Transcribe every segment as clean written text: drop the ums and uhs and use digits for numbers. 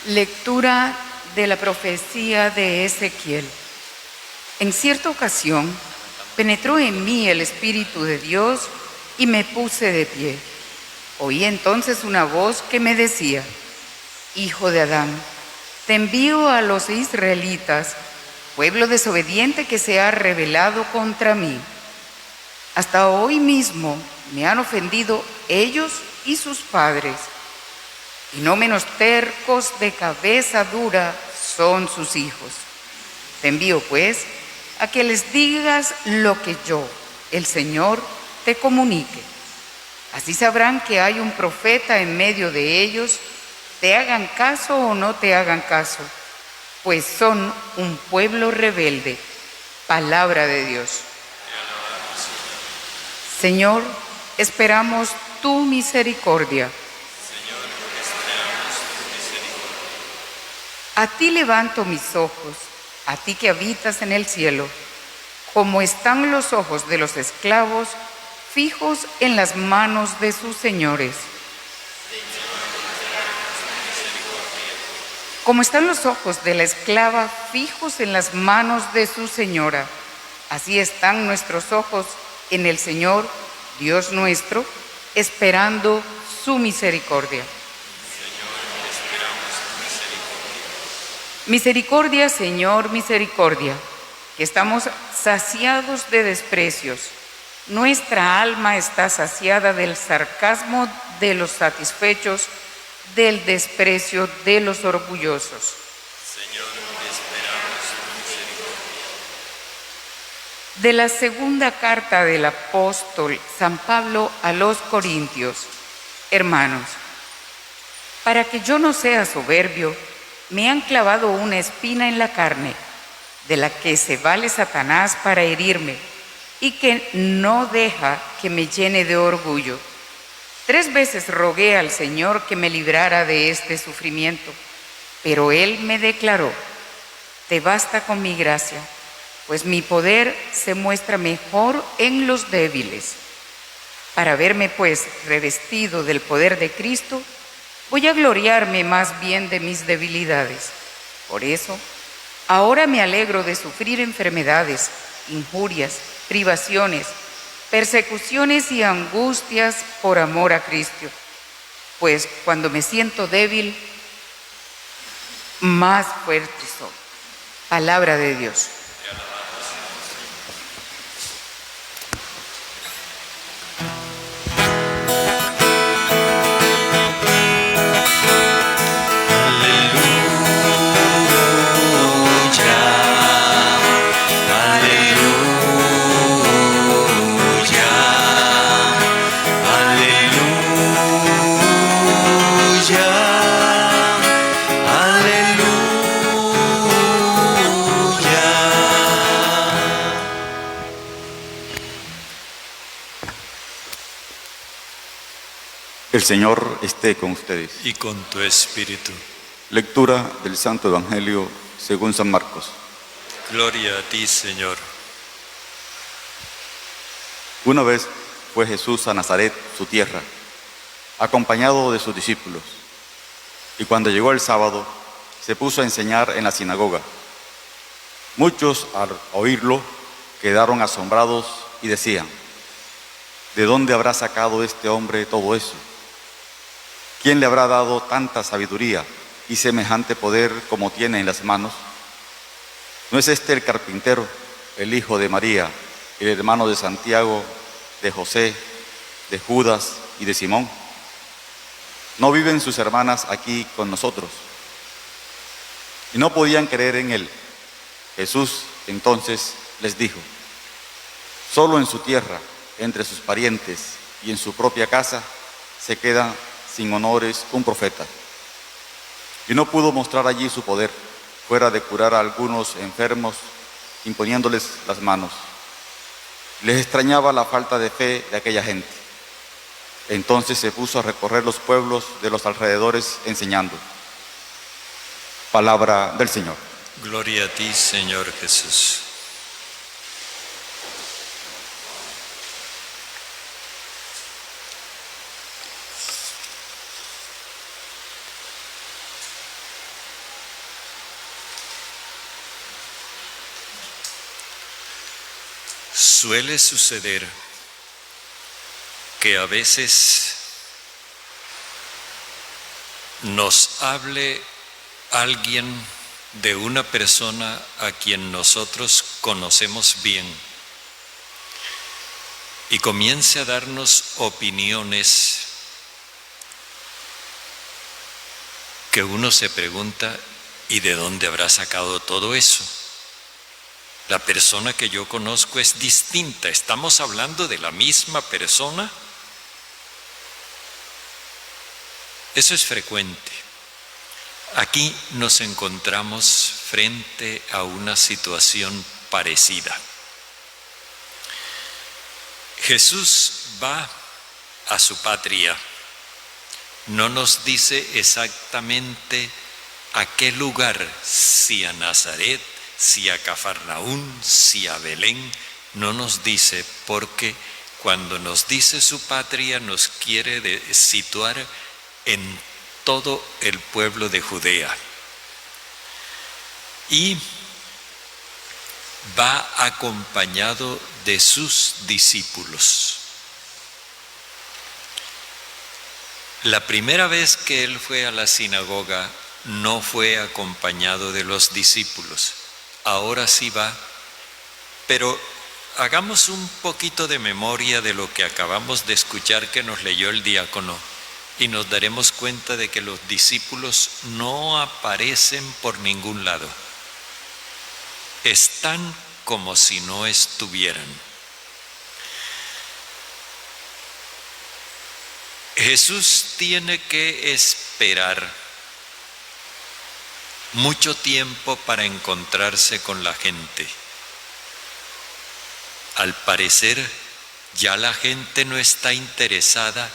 Lectura de la profecía de Ezequiel. En cierta ocasión, penetró en mí el Espíritu de Dios y me puse de pie. Oí entonces una voz que me decía: Hijo de Adán, te envío a los israelitas, pueblo desobediente que se ha rebelado contra mí. Hasta hoy mismo me han ofendido ellos y sus padres, y no menos tercos de cabeza dura son sus hijos. Te envío, pues, a que les digas lo que yo, el Señor, te comunique. Así sabrán que hay un profeta en medio de ellos, te hagan caso o no te hagan caso, pues son un pueblo rebelde. Palabra de Dios. Señor, esperamos tu misericordia. A ti levanto mis ojos, a ti que habitas en el cielo, como están los ojos de los esclavos fijos en las manos de sus señores. Como están los ojos de la esclava fijos en las manos de su señora, así están nuestros ojos en el Señor, Dios nuestro, esperando su misericordia. Misericordia, Señor, misericordia, que estamos saciados de desprecios. Nuestra alma está saciada del sarcasmo de los satisfechos, del desprecio de los orgullosos. Señor, esperamos tu misericordia. De la segunda carta del apóstol San Pablo a los Corintios. Hermanos, para que yo no sea soberbio, me han clavado una espina en la carne, de la que se vale Satanás para herirme, y que no deja que me llene de orgullo. 3 veces rogué al Señor que me librara de este sufrimiento, pero Él me declaró: te basta con mi gracia, pues mi poder se muestra mejor en los débiles. Para verme, pues, revestido del poder de Cristo, voy a gloriarme más bien de mis debilidades. Por eso, ahora me alegro de sufrir enfermedades, injurias, privaciones, persecuciones y angustias por amor a Cristo. Pues cuando me siento débil, más fuerte soy. Palabra de Dios. El Señor esté con ustedes. Y con tu espíritu. Lectura del Santo Evangelio según San Marcos. Gloria a ti, Señor. Una vez fue Jesús a Nazaret, su tierra, acompañado de sus discípulos. Y cuando llegó el sábado, se puso a enseñar en la sinagoga. Muchos, al oírlo, quedaron asombrados y decían: ¿de dónde habrá sacado este hombre todo eso? ¿Quién le habrá dado tanta sabiduría y semejante poder como tiene en las manos? ¿No es este el carpintero, el hijo de María, el hermano de Santiago, de José, de Judas y de Simón? ¿No viven sus hermanas aquí con nosotros? Y no podían creer en él. Jesús entonces les dijo: solo en su tierra, entre sus parientes y en su propia casa, se queda sin honores un profeta. Y no pudo mostrar allí su poder, fuera de curar a algunos enfermos, imponiéndoles las manos. Les extrañaba la falta de fe de aquella gente. Entonces se puso a recorrer los pueblos de los alrededores enseñando. Palabra del Señor. Gloria a ti, Señor Jesús. Suele suceder que a veces nos hable alguien de una persona a quien nosotros conocemos bien y comience a darnos opiniones que uno se pregunta, ¿y de dónde habrá sacado todo eso? La persona que yo conozco es distinta. ¿Estamos hablando de la misma persona? Eso es frecuente. Aquí nos encontramos frente a una situación parecida. Jesús va a su patria. No nos dice exactamente a qué lugar, si a Nazaret, si a Cafarnaún, si a Belén, no nos dice, porque cuando nos dice su patria nos quiere situar en todo el pueblo de Judea. Y va acompañado de sus discípulos. La primera vez que él fue a la sinagoga no fue acompañado de los discípulos. Ahora sí va, pero hagamos un poquito de memoria de lo que acabamos de escuchar que nos leyó el diácono y nos daremos cuenta de que los discípulos no aparecen por ningún lado. Están como si no estuvieran. Jesús tiene que esperar mucho tiempo para encontrarse con la gente. Al parecer, ya la gente no está interesada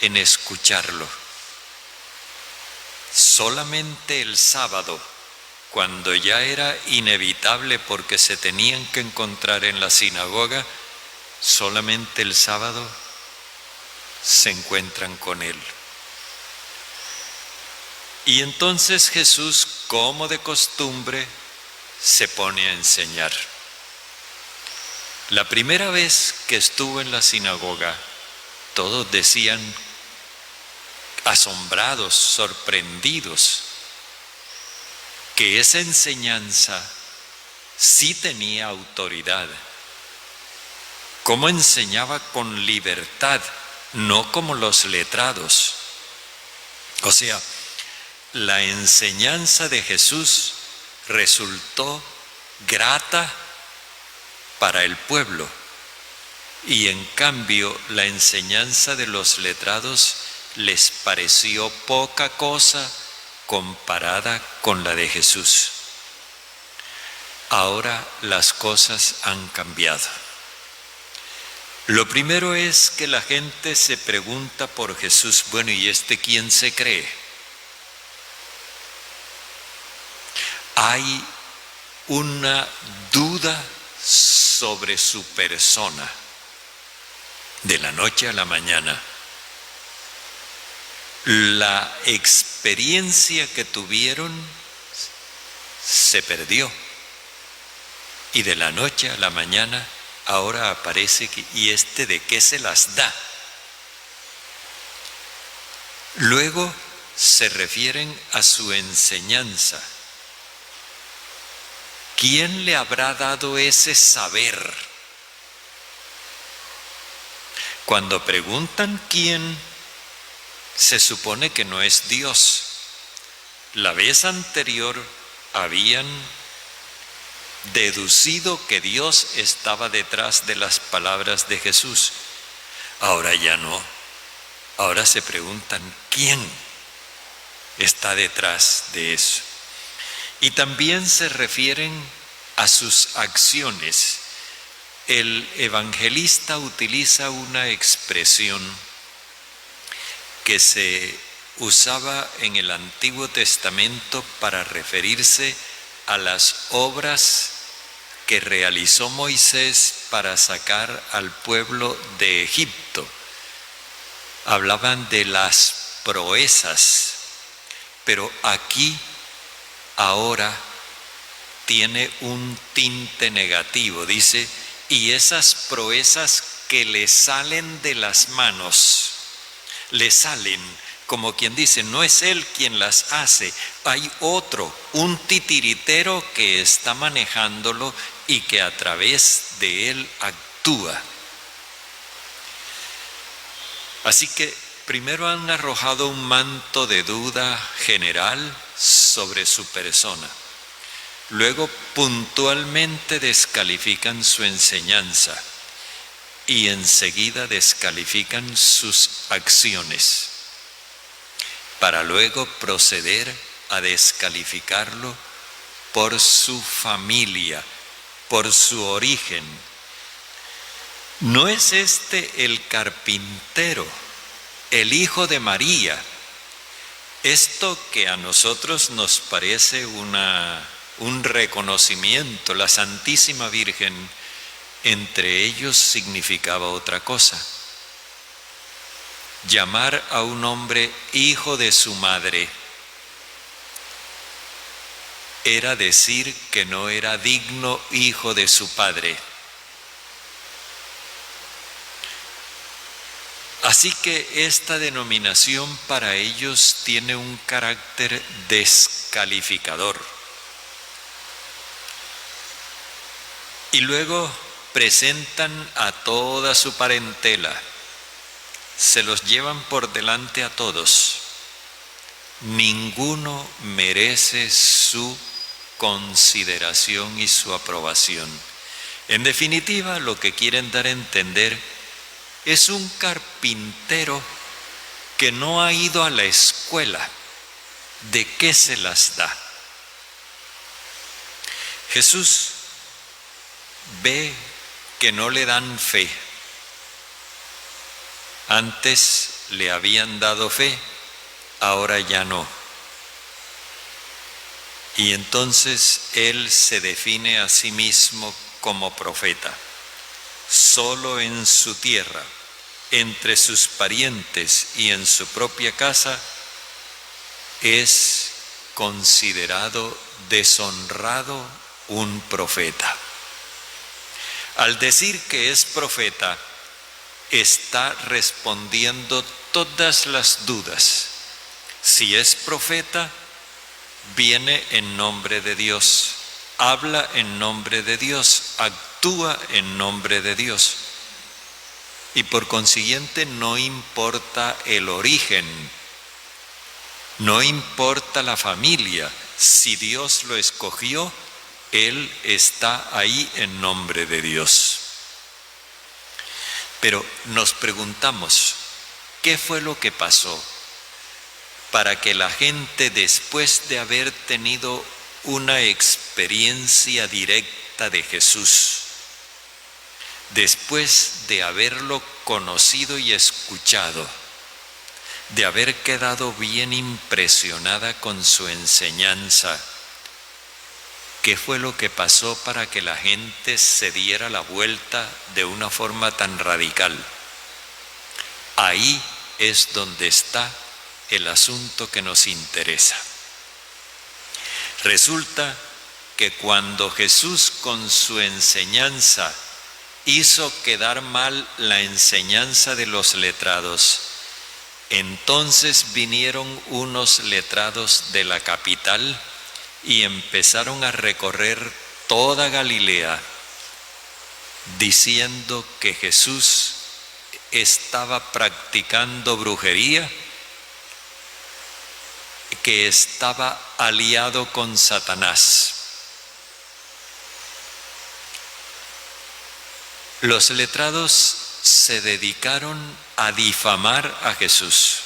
en escucharlo. Solamente el sábado, cuando ya era inevitable porque se tenían que encontrar en la sinagoga, solamente el sábado se encuentran con él. Y entonces Jesús, como de costumbre, se pone a enseñar. La primera vez que estuvo en la sinagoga, todos decían, asombrados, sorprendidos, que esa enseñanza sí tenía autoridad. Cómo enseñaba con libertad, no como los letrados. O sea, la enseñanza de Jesús resultó grata para el pueblo y en cambio la enseñanza de los letrados les pareció poca cosa comparada con la de Jesús. Ahora las cosas han cambiado. Lo primero es que la gente se pregunta por Jesús, bueno, ¿y este quién se cree? Hay una duda sobre su persona de la noche a la mañana. La experiencia que tuvieron se perdió y de la noche a la mañana ahora aparece que, ¿y este de qué se las da? Luego se refieren a su enseñanza. ¿Quién le habrá dado ese saber? Cuando preguntan quién, se supone que no es Dios. La vez anterior habían deducido que Dios estaba detrás de las palabras de Jesús. Ahora ya no. Ahora se preguntan quién está detrás de eso. Y también se refieren a sus acciones. El evangelista utiliza una expresión que se usaba en el Antiguo Testamento para referirse a las obras que realizó Moisés para sacar al pueblo de Egipto. Hablaban de las proezas, pero aquí ahora tiene un tinte negativo. Dice, y esas proezas que le salen de las manos, le salen, como quien dice, no es él quien las hace, hay otro, un titiritero que está manejándolo y que a través de él actúa. Así que primero han arrojado un manto de duda general sobre su persona. Luego puntualmente descalifican su enseñanza y enseguida descalifican sus acciones, para luego proceder a descalificarlo por su familia, por su origen. ¿No es este el carpintero, el hijo de María? Esto que a nosotros nos parece un reconocimiento, la Santísima Virgen, entre ellos significaba otra cosa. Llamar a un hombre hijo de su madre era decir que no era digno hijo de su padre. Así que esta denominación para ellos tiene un carácter descalificador. Y luego presentan a toda su parentela, se los llevan por delante a todos. Ninguno merece su consideración y su aprobación. En definitiva, lo que quieren dar a entender es un carpintero que no ha ido a la escuela. ¿De qué se las da? Jesús ve que no le dan fe. Antes le habían dado fe, ahora ya no. Y entonces él se define a sí mismo como profeta. Solo en su tierra, entre sus parientes y en su propia casa, es considerado deshonrado un profeta. Al decir que es profeta, está respondiendo todas las dudas. Si es profeta, viene en nombre de Dios, habla en nombre de Dios, actúa en nombre de Dios. Y por consiguiente no importa el origen, no importa la familia. Si Dios lo escogió, Él está ahí en nombre de Dios. Pero nos preguntamos, ¿qué fue lo que pasó para que la gente, después de haber tenido una experiencia directa de Jesús, después de haberlo conocido y escuchado, de haber quedado bien impresionada con su enseñanza, qué fue lo que pasó para que la gente se diera la vuelta de una forma tan radical? Ahí es donde está el asunto que nos interesa. Resulta que cuando Jesús con su enseñanza hizo quedar mal la enseñanza de los letrados, entonces vinieron unos letrados de la capital y empezaron a recorrer toda Galilea, diciendo que Jesús estaba practicando brujería, que estaba aliado con Satanás. Los letrados se dedicaron a difamar a Jesús.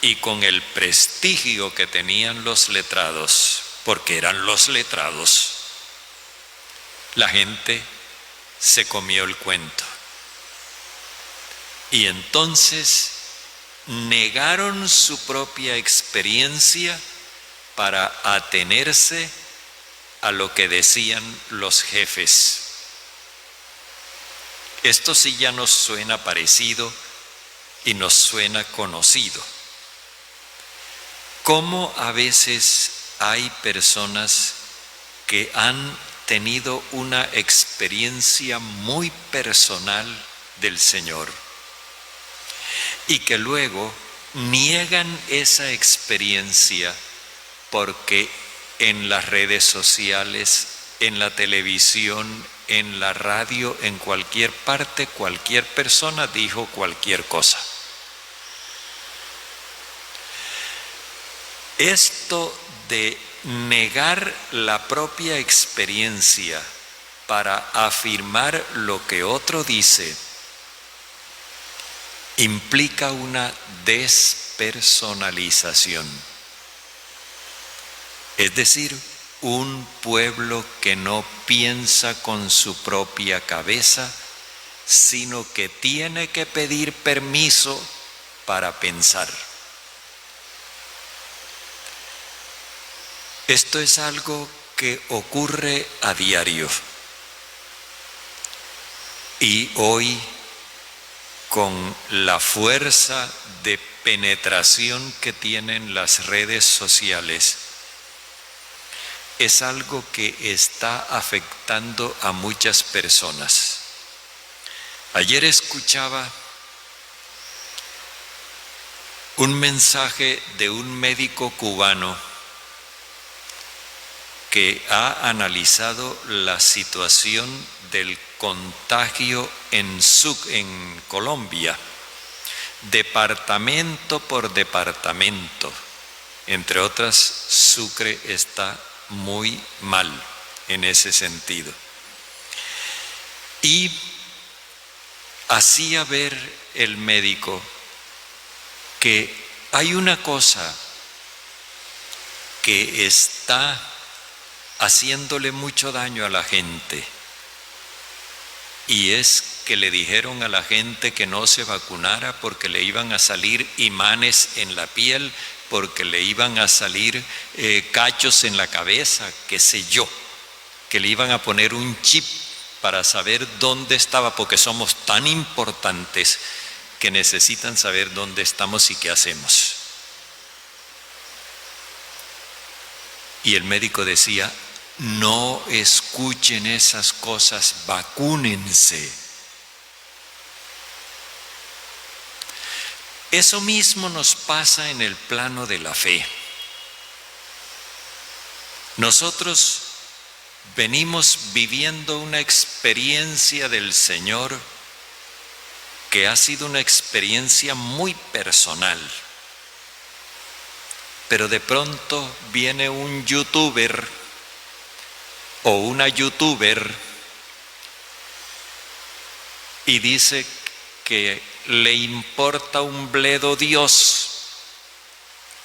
Y con el prestigio que tenían los letrados, porque eran los letrados, la gente se comió el cuento. Y entonces negaron su propia experiencia para atenerse a lo que decían los jefes. Esto sí ya nos suena parecido y nos suena conocido. Cómo a veces hay personas que han tenido una experiencia muy personal del Señor y que luego niegan esa experiencia porque en las redes sociales, en la televisión, en la radio, en cualquier parte, cualquier persona dijo cualquier cosa. Esto de negar la propia experiencia para afirmar lo que otro dice implica una despersonalización. Es decir, un pueblo que no piensa con su propia cabeza, sino que tiene que pedir permiso para pensar. Esto es algo que ocurre a diario. Y hoy, con la fuerza de penetración que tienen las redes sociales, es algo que está afectando a muchas personas. Ayer escuchaba un mensaje de un médico cubano que ha analizado la situación del contagio en Colombia, departamento por departamento. Entre otras, Sucre está muy mal en ese sentido. Y hacía ver el médico que hay una cosa que está haciéndole mucho daño a la gente, y es que le dijeron a la gente que no se vacunara porque le iban a salir imanes en la piel, porque le iban a salir cachos en la cabeza, qué sé yo, que le iban a poner un chip para saber dónde estaba, porque somos tan importantes que necesitan saber dónde estamos y qué hacemos. Y el médico decía: no escuchen esas cosas, vacúnense. Eso mismo nos pasa en el plano de la fe. Nosotros venimos viviendo una experiencia del Señor que ha sido una experiencia muy personal. Pero de pronto viene un youtuber o una youtuber y dice que le importa un bledo Dios,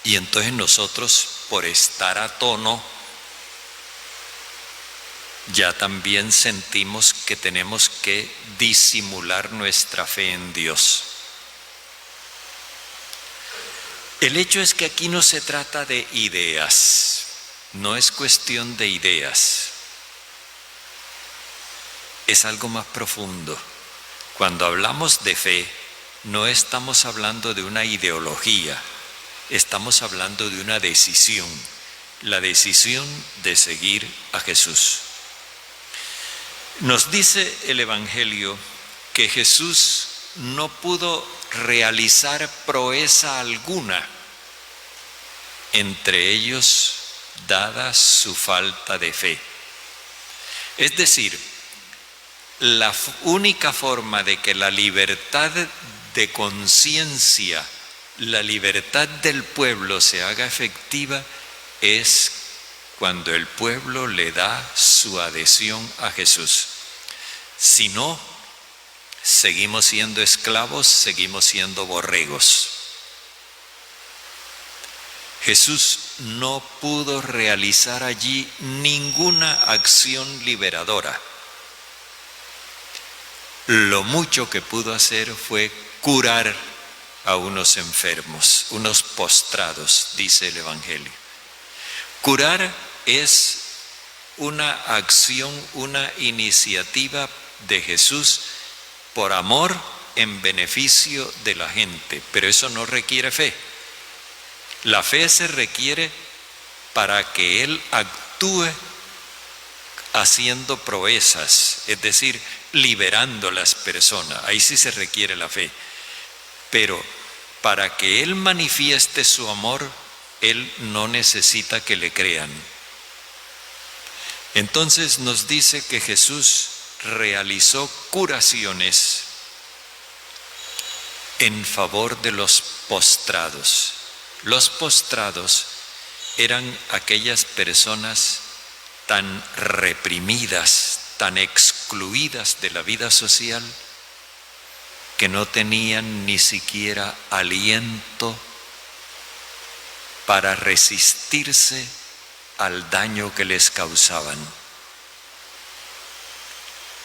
y entonces nosotros, por estar a tono, ya también sentimos que tenemos que disimular nuestra fe en Dios. El hecho es que aquí no se trata de ideas, no es cuestión de ideas, es algo más profundo. Cuando hablamos de fe, no estamos hablando de una ideología, estamos hablando de una decisión, la decisión de seguir a Jesús. Nos dice el Evangelio que Jesús no pudo realizar proeza alguna, entre ellos dada su falta de fe. Es decir, la única forma de que la libertad de conciencia, la libertad del pueblo se haga efectiva es cuando el pueblo le da su adhesión a Jesús. Si no, seguimos siendo esclavos, seguimos siendo borregos. Jesús no pudo realizar allí ninguna acción liberadora. Lo mucho que pudo hacer fue curar a unos enfermos, unos postrados, dice el Evangelio. Curar es una acción, una iniciativa de Jesús por amor en beneficio de la gente, pero eso no requiere fe. La fe se requiere para que Él actúe haciendo proezas, es decir, liberando a las personas. Ahí sí se requiere la fe. Pero para que Él manifieste su amor, Él no necesita que le crean. Entonces nos dice que Jesús realizó curaciones en favor de los postrados. Los postrados eran aquellas personas tan reprimidas, tan excluidas de la vida social, que no tenían ni siquiera aliento para resistirse al daño que les causaban.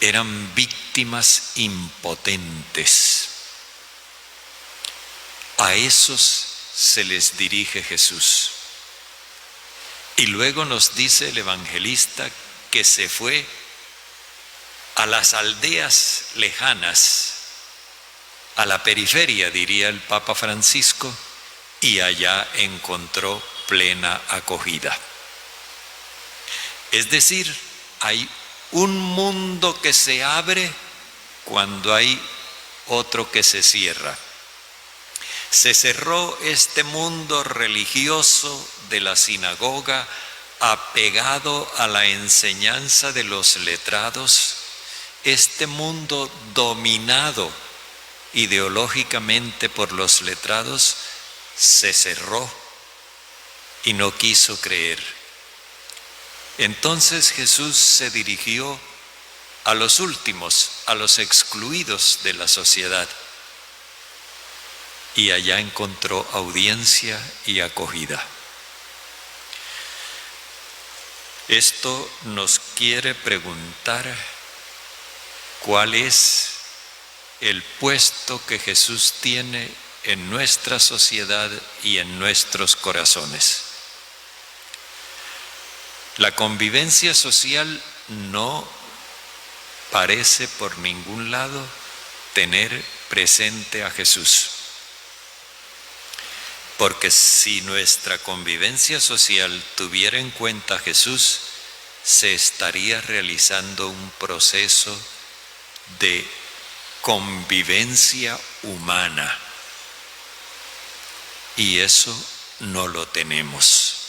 Eran víctimas impotentes. A esos se les dirige Jesús. Y luego nos dice el evangelista que se fue a las aldeas lejanas, a la periferia, diría el Papa Francisco, y allá encontró plena acogida. Es decir, hay un mundo que se abre cuando hay otro que se cierra. Se cerró este mundo religioso de la sinagoga, apegado a la enseñanza de los letrados, este mundo dominado ideológicamente por los letrados, se cerró y no quiso creer. Entonces Jesús se dirigió a los últimos, a los excluidos de la sociedad, y allá encontró audiencia y acogida. Esto nos quiere preguntar cuál es el puesto que Jesús tiene en nuestra sociedad y en nuestros corazones. La convivencia social no parece por ningún lado tener presente a Jesús. Porque si nuestra convivencia social tuviera en cuenta a Jesús, se estaría realizando un proceso de convivencia humana. Y eso no lo tenemos.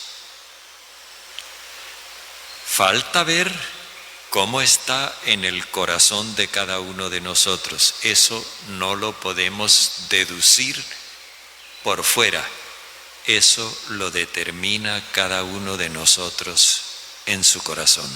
Falta ver cómo está en el corazón de cada uno de nosotros. Eso no lo podemos deducir por fuera. Eso lo determina cada uno de nosotros en su corazón.